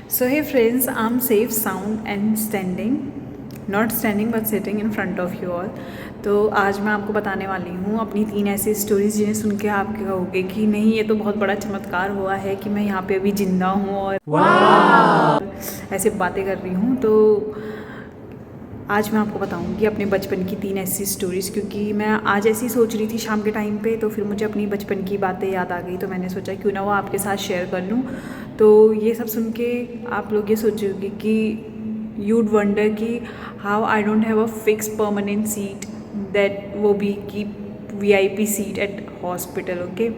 So hey friends, I'm safe, sound and standing, not standing but sitting in front of you all. तो आज मैं आपको बताने वाली हूँ अपनी 3 ऐसी स्टोरीज़ जिन्हें सुन के आप कहोगे कि नहीं ये तो बहुत बड़ा चमत्कार हुआ है कि मैं यहाँ पे अभी ज़िंदा हूँ और ऐसे बातें कर रही हूँ। तो आज मैं आपको बताऊंगी अपने बचपन की 3 ऐसी स्टोरीज़, क्योंकि मैं आज ऐसी सोच रही थी शाम के टाइम पे, तो फिर मुझे अपनी बचपन की बातें याद आ गई, तो मैंने सोचा क्यों ना वो आपके साथ शेयर कर लूँ। तो ये सब सुन के आप लोग ये सोचोगे कि यूड वंडर कि how I don't have a fix permanent seat, that वो भी कि VIP seat at hospital. Okay,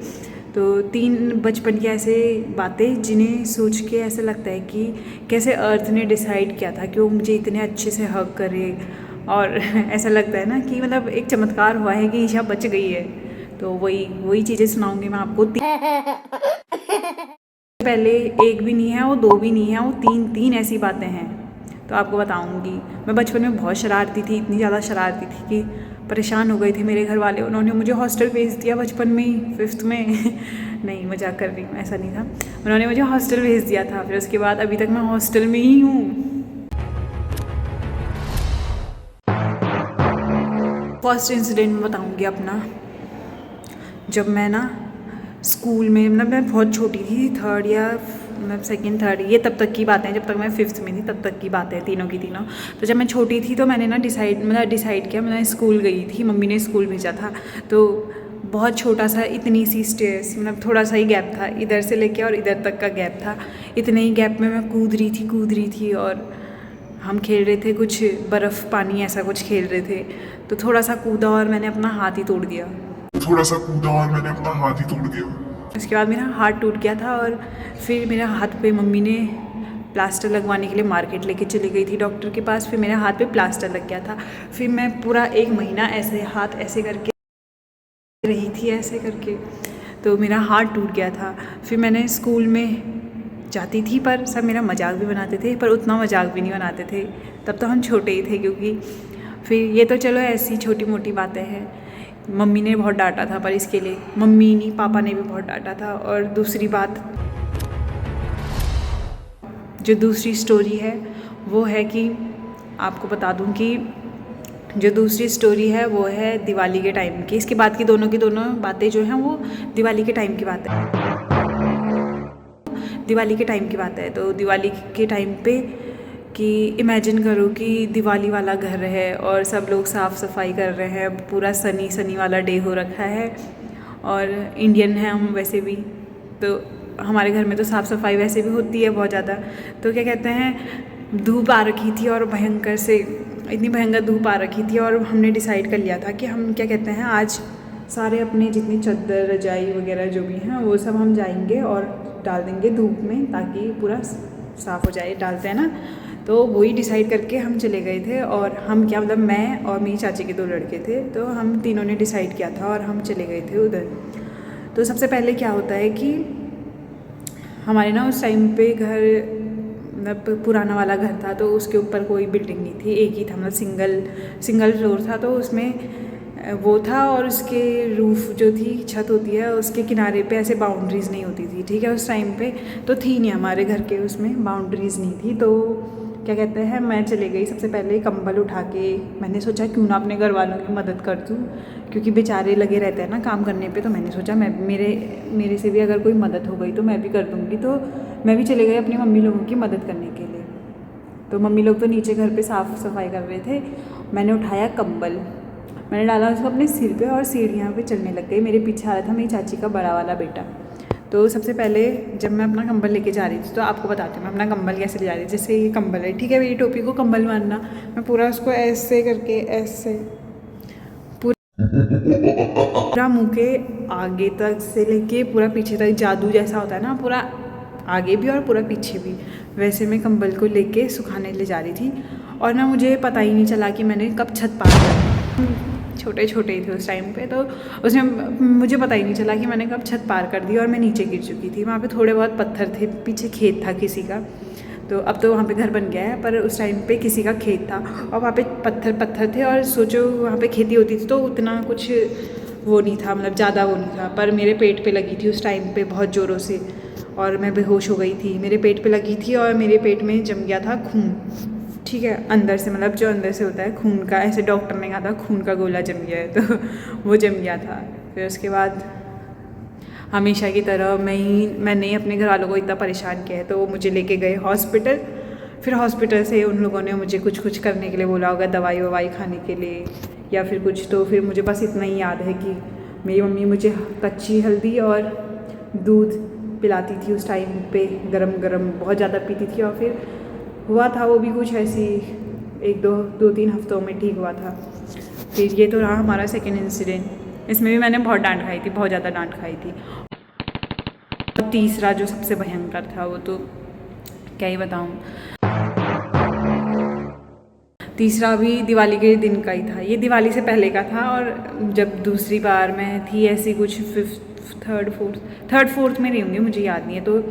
तो 3 बचपन की ऐसे बातें जिन्हें सोच के ऐसा लगता है कि कैसे अर्थ ने डिसाइड किया था कि वो मुझे इतने अच्छे से हग करे, और ऐसा लगता है ना कि मतलब एक चमत्कार हुआ है कि ईशा बच गई है। तो वही चीज़ें सुनाऊंगी मैं आपको। पहले एक भी नहीं है, वो 2 भी नहीं है, वो तीन ऐसी बातें हैं, तो आपको बताऊंगी। मैं बचपन में बहुत शरारती थी, इतनी ज़्यादा शरारती थी कि परेशान हो गए थे मेरे घर वाले। उन्होंने मुझे हॉस्टल भेज दिया बचपन में ही, 5th में नहीं मजाक कर रही हूँ, ऐसा नहीं था। उन्होंने मुझे हॉस्टल भेज दिया था, फिर उसके बाद अभी तक मैं हॉस्टल में ही हूँ। फर्स्ट इंसिडेंट में बताऊँगी अपना, जब मैं ना स्कूल में, मतलब मैं बहुत छोटी थी, 3rd या मतलब 2nd 3rd, ये तब तक की बातें हैं, जब तक मैं 5th में थी तब तक की बातें हैं, तीनों की तीनों। तो जब मैं छोटी थी तो मैंने ना डिसाइड किया, मैं स्कूल गई थी, मम्मी ने स्कूल भेजा था। तो बहुत छोटा सा, इतनी सी स्टेयर्स, मतलब थोड़ा सा ही गैप था, इधर से लेके और इधर तक का गैप था। इतने ही गैप में मैं कूद रही थी और हम खेल रहे थे कुछ बर्फ़ पानी ऐसा कुछ खेल रहे थे। तो थोड़ा सा कूदा और मैंने अपना हाथ ही तोड़ दिया। उसके बाद मेरा हाथ टूट गया था, और फिर मेरे हाथ पे मम्मी ने प्लास्टर लगवाने के लिए मार्केट लेके चली गई थी डॉक्टर के पास। फिर मेरे हाथ पे प्लास्टर लग गया था। फिर मैं पूरा 1 महीना ऐसे हाथ ऐसे करके रही थी, ऐसे करके, तो मेरा हाथ टूट गया था। फिर मैंने स्कूल में जाती थी, पर सब मेरा मजाक भी बनाते थे, पर उतना मजाक भी नहीं बनाते थे, तब तो हम छोटे ही थे। क्योंकि फिर ये तो चलो ऐसी छोटी मोटी बातें हैं। मम्मी ने बहुत डांटा था, पर इसके लिए मम्मी नहीं पापा ने भी बहुत डांटा था। और दूसरी बात, जो दूसरी स्टोरी है वो है कि आपको बता दूं कि जो दूसरी स्टोरी है वो है दिवाली के टाइम की। इसके बाद की दोनों बातें जो हैं वो दिवाली के टाइम की बात है। दिवाली के टाइम की बात है, तो दिवाली के टाइम पे कि इमेजिन करो कि दिवाली वाला घर है और सब लोग साफ़ सफाई कर रहे हैं, पूरा सनी वाला डे हो रखा है, और इंडियन है हम वैसे भी, तो हमारे घर में तो साफ़ सफाई वैसे भी होती है बहुत ज़्यादा। तो क्या कहते हैं, धूप आ रखी थी और भयंकर से, इतनी भयंकर धूप आ रखी थी, और हमने डिसाइड कर लिया था कि हम क्या कहते हैं आज सारे अपने जितनी चद्दर रजाई वगैरह जो भी हैं वो सब हम जाएंगे और डाल देंगे धूप में, ताकि पूरा साफ़ हो जाए, डालते हैं ना। तो वही डिसाइड करके हम चले गए थे। और हम क्या, मतलब मैं और मेरी चाची के 2 लड़के थे, तो हम तीनों ने डिसाइड किया था और हम चले गए थे उधर। तो सबसे पहले क्या होता है कि हमारे ना उस टाइम पे घर, मतलब पुराना वाला घर था, तो उसके ऊपर कोई बिल्डिंग नहीं थी, एक ही था, मतलब सिंगल फ्लोर था। तो उसमें वो था, और उसके रूफ़ जो थी, छत होती है, उसके किनारे पे ऐसे बाउंड्रीज़ नहीं होती थी, ठीक है, उस टाइम पे तो थी नहीं, हमारे घर के उसमें बाउंड्रीज़ नहीं थी। तो क्या कहते हैं, मैं चले गई सबसे पहले कंबल उठा के। मैंने सोचा क्यों ना अपने घर वालों की मदद कर दूँ, क्योंकि बेचारे लगे रहते हैं ना काम करने पे। तो मैंने सोचा मेरे से भी अगर कोई मदद हो गई तो मैं भी कर दूँगी। तो मैं भी चले गई अपनी मम्मी लोगों की मदद करने के लिए। तो मम्मी लोग तो नीचे घर पे साफ़ सफाई कर रहे थे। मैंने उठाया कंबल, मैंने डाला उसको अपने सिर पे और सीढ़ियाँ पे चलने लग गई। मेरे पीछे आ रहा था मेरी चाची का बड़ा वाला बेटा। तो सबसे पहले जब मैं अपना कंबल लेके जा रही थी, तो आपको बताती हूँ मैं अपना कंबल कैसे ले जा रही थी। जैसे ये कंबल है, ठीक है, मेरी टोपी को कंबल मानना, मैं पूरा उसको ऐसे करके, ऐसे पूरा मुँह के आगे तक से लेके पूरा पीछे तक, जादू जैसा होता है ना, पूरा आगे भी और पूरा पीछे भी, वैसे मैं कंबल को लेके सुखाने ले जा रही थी। और ना मुझे पता ही नहीं चला कि मैंने कब छत पार कर, छोटे ही थे उस टाइम पे, तो उसमें मुझे पता ही नहीं चला कि मैंने कब छत पार कर दी और मैं नीचे गिर चुकी थी। वहाँ पे थोड़े बहुत पत्थर थे, पीछे खेत था किसी का, तो अब तो वहाँ पे घर बन गया है, पर उस टाइम पे किसी का खेत था और वहाँ पे पत्थर थे। और सोचो वहाँ पे खेती होती थी तो उतना कुछ वो नहीं था, मतलब ज़्यादा वो नहीं था, पर मेरे पेट पे लगी थी उस टाइम पे बहुत ज़ोरों से। और मैं बेहोश हो गई थी, मेरे पेट पे लगी थी और मेरे पेट में जम गया था खून, ठीक है, अंदर से, मतलब जो अंदर से होता है खून का, ऐसे डॉक्टर ने कहा था खून का गोला जम गया है, तो वो जम गया था। फिर उसके बाद हमेशा की तरह मैंने अपने घर वालों को इतना परेशान किया है, तो वो मुझे लेके गए हॉस्पिटल। फिर हॉस्पिटल से उन लोगों ने मुझे कुछ कुछ करने के लिए बोला होगा, दवाई ववाई खाने के लिए या फिर कुछ। तो फिर मुझे बस इतना ही याद है कि मेरी मम्मी मुझे कच्ची हल्दी और दूध पिलाती थी उस टाइम पे, गरम गरम बहुत ज़्यादा पीती थी। और फिर हुआ था वो भी कुछ ऐसी 1-2-3 हफ्तों में ठीक हुआ था। फिर ये तो रहा हमारा सेकेंड इंसिडेंट। इसमें भी मैंने बहुत डांट खाई थी, बहुत ज़्यादा डांट खाई थी। और तीसरा जो सबसे भयंकर था वो तो क्या ही बताऊँ। तीसरा भी दिवाली के दिन का ही था, ये दिवाली से पहले का था। और जब दूसरी बार मैं थी ऐसी कुछ थर्ड फोर्थ में नहीं होंगी, मुझे याद नहीं है, तो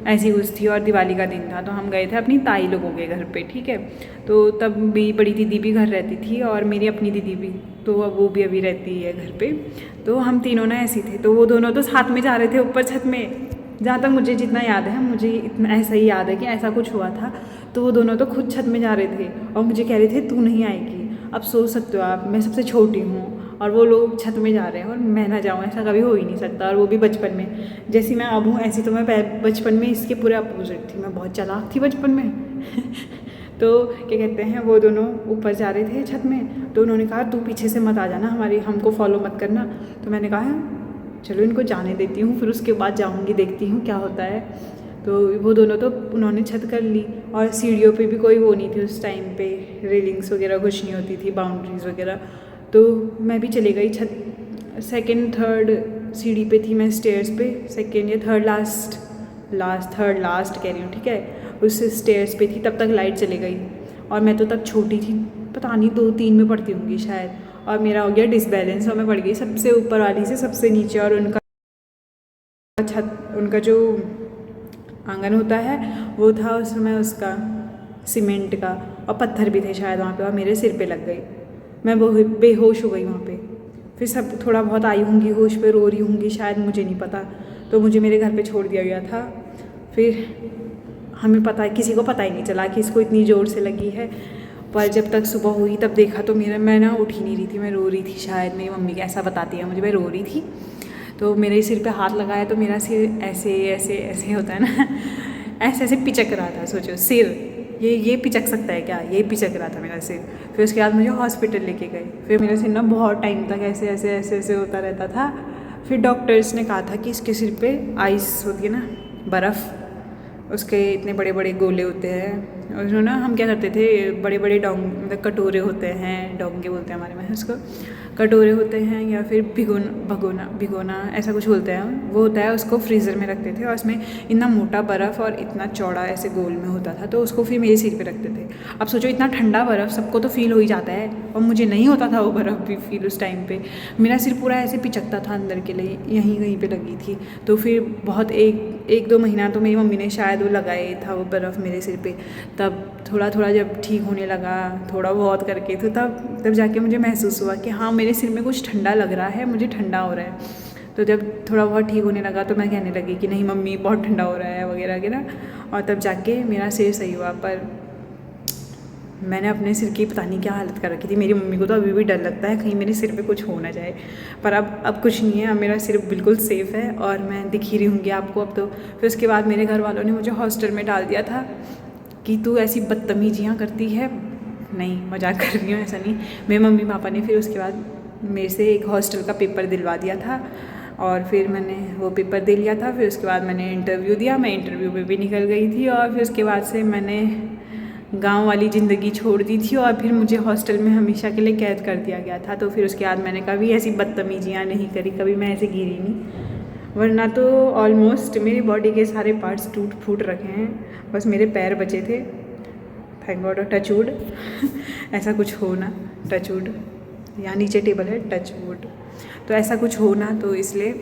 ऐसी कुछ थी और दिवाली का दिन था। तो हम गए थे अपनी ताई लोगों के घर पे, ठीक है। तो तब भी बड़ी दीदी भी घर रहती थी और मेरी अपनी दीदी भी, तो अब वो भी अभी रहती है घर पे। तो हम तीनों ना ऐसी थे, तो वो दोनों तो साथ में जा रहे थे ऊपर छत में। जहाँ तक मुझे जितना याद है, मुझे इतना ऐसा ही याद है कि ऐसा कुछ हुआ था। तो वो दोनों तो खुद छत में जा रहे थे और मुझे कह रहे थे तू नहीं आएगी। अब सोच सकते हो आप, मैं सबसे छोटी हूँ और वो लोग छत में जा रहे हैं और मैं ना जाऊँ, ऐसा कभी हो ही नहीं सकता। और वो भी बचपन में, जैसी मैं अब हूँ ऐसी तो मैं बचपन में इसके पूरे अपोजिट थी, मैं बहुत चालाक थी बचपन में। तो क्या कहते हैं, वो दोनों ऊपर जा रहे थे छत में, तो उन्होंने कहा तू पीछे से मत आ जाना, हमको फॉलो मत करना। तो मैंने कहा चलो इनको जाने देती हूँ, फिर उसके बाद जाऊँगी, देखती हूँ क्या होता है। तो वो दोनों तो उन्होंने छत कर ली और सीढ़ियों पे भी कोई वो नहीं थी उस टाइम पे, रेलिंग्स वगैरह कुछ नहीं होती थी, बाउंड्रीज वगैरह। तो मैं भी चली गई छत, सेकंड थर्ड सीढ़ी पे थी मैं, स्टेयर्स पे, सेकंड या थर्ड लास्ट कह रही हूँ, ठीक है, उस स्टेयर्स पे थी। तब तक लाइट चली गई और मैं तो तब छोटी थी, पता नहीं 2-3 में पढ़ती होंगी शायद, और मेरा हो गया डिसबैलेंस और मैं पड़ गई सबसे ऊपर वाली से सबसे नीचे। और उनका जो आंगन होता है वो था उस समय उसका सीमेंट का, और पत्थर भी थे शायद वहाँ पे, और मेरे सिर पे लग गई। मैं बेहोश हो गई वहाँ पे। फिर सब थोड़ा बहुत आई होंगी होश पे, रो रही होंगी शायद, मुझे नहीं पता। तो मुझे मेरे घर पे छोड़ दिया गया था। फिर हमें पता है, किसी को पता ही नहीं चला कि इसको इतनी ज़ोर से लगी है। पर जब तक सुबह हुई तब देखा तो मैं ना उठ ही नहीं रही थी, मैं रो रही थी शायद, मेरी मम्मी ऐसा बताती है मुझे, मैं रो रही थी। तो मेरे सिर पे हाथ लगाया तो मेरा सिर ऐसे ऐसे ऐसे होता है ना, ऐसे ऐसे पिचक रहा था। सोचो सिर ये पिचक सकता है क्या, ये पिचक रहा था मेरा सिर। फिर उसके बाद मुझे हॉस्पिटल लेके गए। फिर मेरा सिर ना बहुत टाइम तक ऐसे ऐसे ऐसे ऐसे होता रहता था। फिर डॉक्टर्स ने कहा था कि इसके सिर पे आइस होती है ना, बर्फ़, उसके इतने बड़े बड़े गोले होते हैं। और जो ना हम क्या करते थे, बड़े बड़े मतलब कटोरे होते हैं, डोंगे बोलते हैं हमारे में उसको, कटोरे होते हैं या फिर भिगोना ऐसा कुछ बोलते हैं, वो होता है, उसको फ्रीज़र में रखते थे और उसमें इतना मोटा बर्फ़ और इतना चौड़ा ऐसे गोल में होता था, तो उसको फिर मेरे सिर पे रखते थे। अब सोचो इतना ठंडा बर्फ़ सबको तो फील हो ही जाता है, और मुझे नहीं होता था वो बर्फ़ भी फील उस टाइम पे। मेरा सिर पूरा ऐसे पिचकता था अंदर के लिए, यहीं कहीं पे लगी थी। तो फिर बहुत 1-2 महीना तो मेरी मम्मी ने शायद वो लगाए था वो बर्फ़ मेरे सिर पे। तब थोड़ा थोड़ा जब ठीक होने लगा, थोड़ा बहुत करके, तो तब जाके मुझे महसूस हुआ कि हाँ मेरे सिर में कुछ ठंडा लग रहा है, मुझे ठंडा हो रहा है। तो जब थोड़ा बहुत ठीक होने लगा तो मैं कहने लगी कि नहीं मम्मी बहुत ठंडा हो रहा है वगैरह वगैरह, और तब जाके मेरा सिर सही हुआ। पर मैंने अपने सिर की पता नहीं क्या हालत कर रखी थी। मेरी मम्मी को तो अभी भी डर लगता है कहीं मेरे सिर पे कुछ हो ना जाए, पर अब कुछ नहीं है, अब मेरा सिर बिल्कुल सेफ़ है और मैं दिख ही रही होंगी आपको अब तो। फिर उसके बाद मेरे घर वालों ने मुझे हॉस्टल में डाल दिया था कि तू ऐसी बदतमीजियाँ करती है। नहीं, मजाक कर रही हूँ, ऐसा नहीं। मेरे मम्मी पापा ने फिर उसके बाद मेरे से एक हॉस्टल का पेपर दिलवा दिया था और फिर मैंने वो पेपर दे लिया था। फिर उसके बाद मैंने इंटरव्यू दिया, मैं इंटरव्यू में भी निकल गई थी, और फिर उसके बाद से मैंने गांव वाली ज़िंदगी छोड़ दी थी और फिर मुझे हॉस्टल में हमेशा के लिए कैद कर दिया गया था। तो फिर उसके बाद मैंने कभी ऐसी बदतमीजियाँ नहीं करी, कभी मैं ऐसे गिरी नहीं, वरना तो ऑलमोस्ट मेरी बॉडी के सारे पार्ट्स टूट फूट रखे हैं, बस मेरे पैर बचे थे। थैंक गॉड, टचवुड ऐसा कुछ हो ना, टचवुड, यहाँ नीचे टेबल है, टचवुड, तो ऐसा कुछ हो ना, तो इसलिए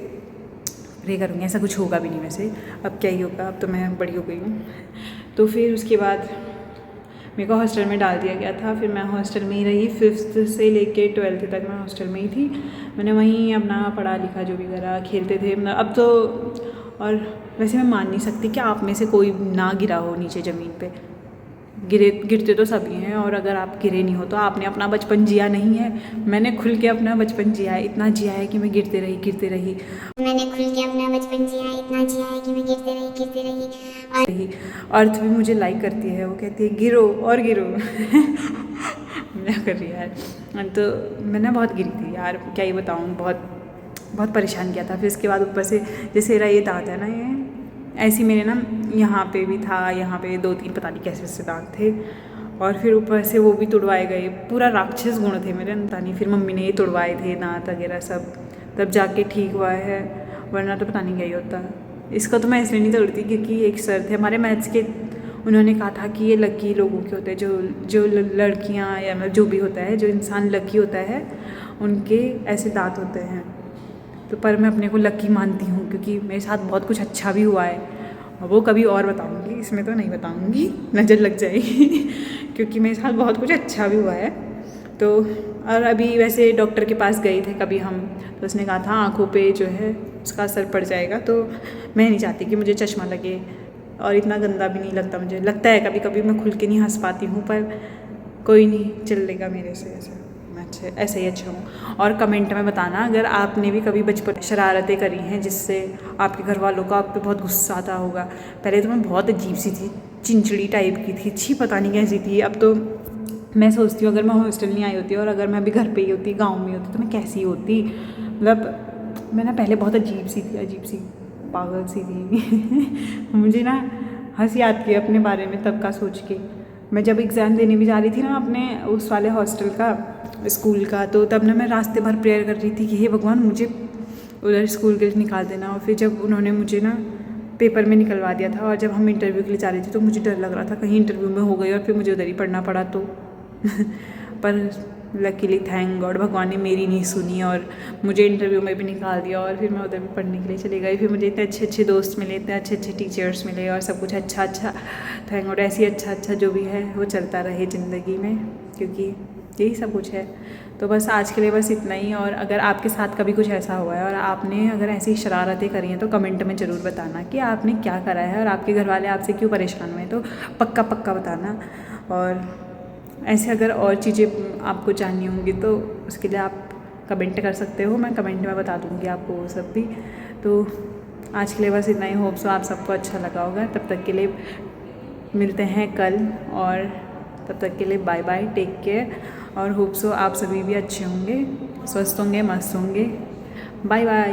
प्रे करूँगी ऐसा कुछ होगा भी नहीं। वैसे अब क्या ही होगा, अब तो मैं बड़ी हो गई हूँ। तो फिर उसके बाद मेरे को हॉस्टल में डाल दिया गया था। फिर मैं हॉस्टल में ही रही, 5th से लेके 12th तक मैं हॉस्टल में ही थी। मैंने वहीं अपना पढ़ा लिखा जो भी करा, खेलते थे। अब तो और वैसे मैं मान नहीं सकती कि आप में से कोई ना गिरा हो नीचे ज़मीन पे। गिरते तो सभी हैं, और अगर आप गिरे नहीं हो तो आपने अपना बचपन जिया नहीं है। मैंने खुल के अपना बचपन जिया है, इतना जिया है कि मैं गिरते रही। मैंने खुल के अपना बचपन जिया है, इतना जिया है कि मैं गिरते रही। अर्थ भी मुझे लाइक करती है, वो कहती है गिरो और गिरो। मजा कर रही है यार। तो मैं ना बहुत गिरी थी यार, क्या ही बताऊँ, बहुत परेशान किया था। फिर इसके बाद ऊपर से जैसे मेरा ये दांत है ना, ये ऐसे मेरे ना यहाँ पे भी था, यहाँ पे 2-3 पता नहीं कैसे दांत थे, और फिर ऊपर से वो भी तुड़वाए गए। पूरा राक्षस गुण थे मेरे, पता नहीं फिर मम्मी ने ये तुड़वाए थे दांत वगैरह सब, तब जाके ठीक हुआ है, वरना तो पता नहीं क्या ही होता। इसका तो मैं इसलिए नहीं तोड़ती क्योंकि एक सर थे हमारे मैथ्स के, उन्होंने कहा था कि ये लकी लोगों के होते हैं, जो लड़कियाँ या मतलब जो भी होता है, जो इंसान लकी होता है उनके ऐसे दांत होते हैं। तो पर मैं अपने को लकी मानती हूँ क्योंकि मेरे साथ बहुत कुछ अच्छा भी हुआ है, और वो कभी और बताऊँगी, इसमें तो नहीं बताऊँगी, नज़र लग जाएगी। क्योंकि मेरे साथ बहुत कुछ अच्छा भी हुआ है। तो और अभी वैसे डॉक्टर के पास गए थे कभी हम, तो उसने कहा था आँखों पे जो है उसका असर पड़ जाएगा, तो मैं नहीं चाहती कि मुझे चश्मा लगे, और इतना गंदा भी नहीं लगता मुझे। लगता है कभी कभी मैं खुल के नहीं हंस पाती हूँ, पर कोई नहीं, चल लेगा मेरे से ऐसे, मैं अच्छे ऐसे ही अच्छा हूँ। और कमेंट में बताना अगर आपने भी कभी बचपन शरारतें करी हैं जिससे आपके घर वालों को आप पे बहुत गुस्सा आता होगा। पहले तो मैं बहुत अजीब सी थी, चिंचड़ी टाइप की थी, अच्छी पता नहीं कैसी थी। अब तो मैं सोचती हूँ अगर मैं हॉस्टल नहीं आई होती और अगर मैं अभी घर पे ही होती, गांव में होती, तो मैं कैसी होती। मतलब मैं ना पहले बहुत अजीब सी पागल सी थी। मुझे ना हंसी आती है अपने बारे में तब का सोच के। मैं जब एग्ज़ाम देने भी जा रही थी ना अपने उस वाले हॉस्टल का, स्कूल का, तो तब ना मैं रास्ते भर प्रेयर कर रही थी कि हे भगवान मुझे उधर स्कूल के लिए निकाल देना। और फिर जब उन्होंने मुझे ना पेपर में निकलवा दिया था, और जब हम इंटरव्यू के लिए जा रही थी तो मुझे डर लग रहा था कहीं इंटरव्यू में हो गई और फिर मुझे उधर ही पढ़ना पड़ा तो। पर लकीली थैंक गॉड भगवान ने मेरी नहीं सुनी और मुझे इंटरव्यू में भी निकाल दिया, और फिर मैं उधर भी पढ़ने के लिए चली गई। फिर मुझे इतने अच्छे दोस्त मिले, इतने अच्छे टीचर्स मिले, और सब कुछ अच्छा थैंक गॉड। ऐसे ही अच्छा जो भी है वो चलता रहे ज़िंदगी में, क्योंकि यही सब कुछ है। तो बस आज के लिए बस इतना ही। और अगर आपके साथ कभी कुछ ऐसा हुआ है और आपने अगर ऐसी शरारतें करी हैं तो कमेंट में ज़रूर बताना कि आपने क्या करा है और आपके घर वाले आपसे क्यों परेशान हुए, तो पक्का बताना। और ऐसे अगर और चीज़ें आपको जाननी होंगी तो उसके लिए आप कमेंट कर सकते हो, मैं कमेंट में बता दूँगी आपको वो सब भी। तो आज के लिए बस इतना ही। होप सो आप सबको अच्छा लगा होगा। तब तक के लिए मिलते हैं कल, और तब तक के लिए बाय बाय, टेक केयर। और होप सो आप सभी भी अच्छे होंगे, स्वस्थ होंगे, मस्त होंगे। Bye bye.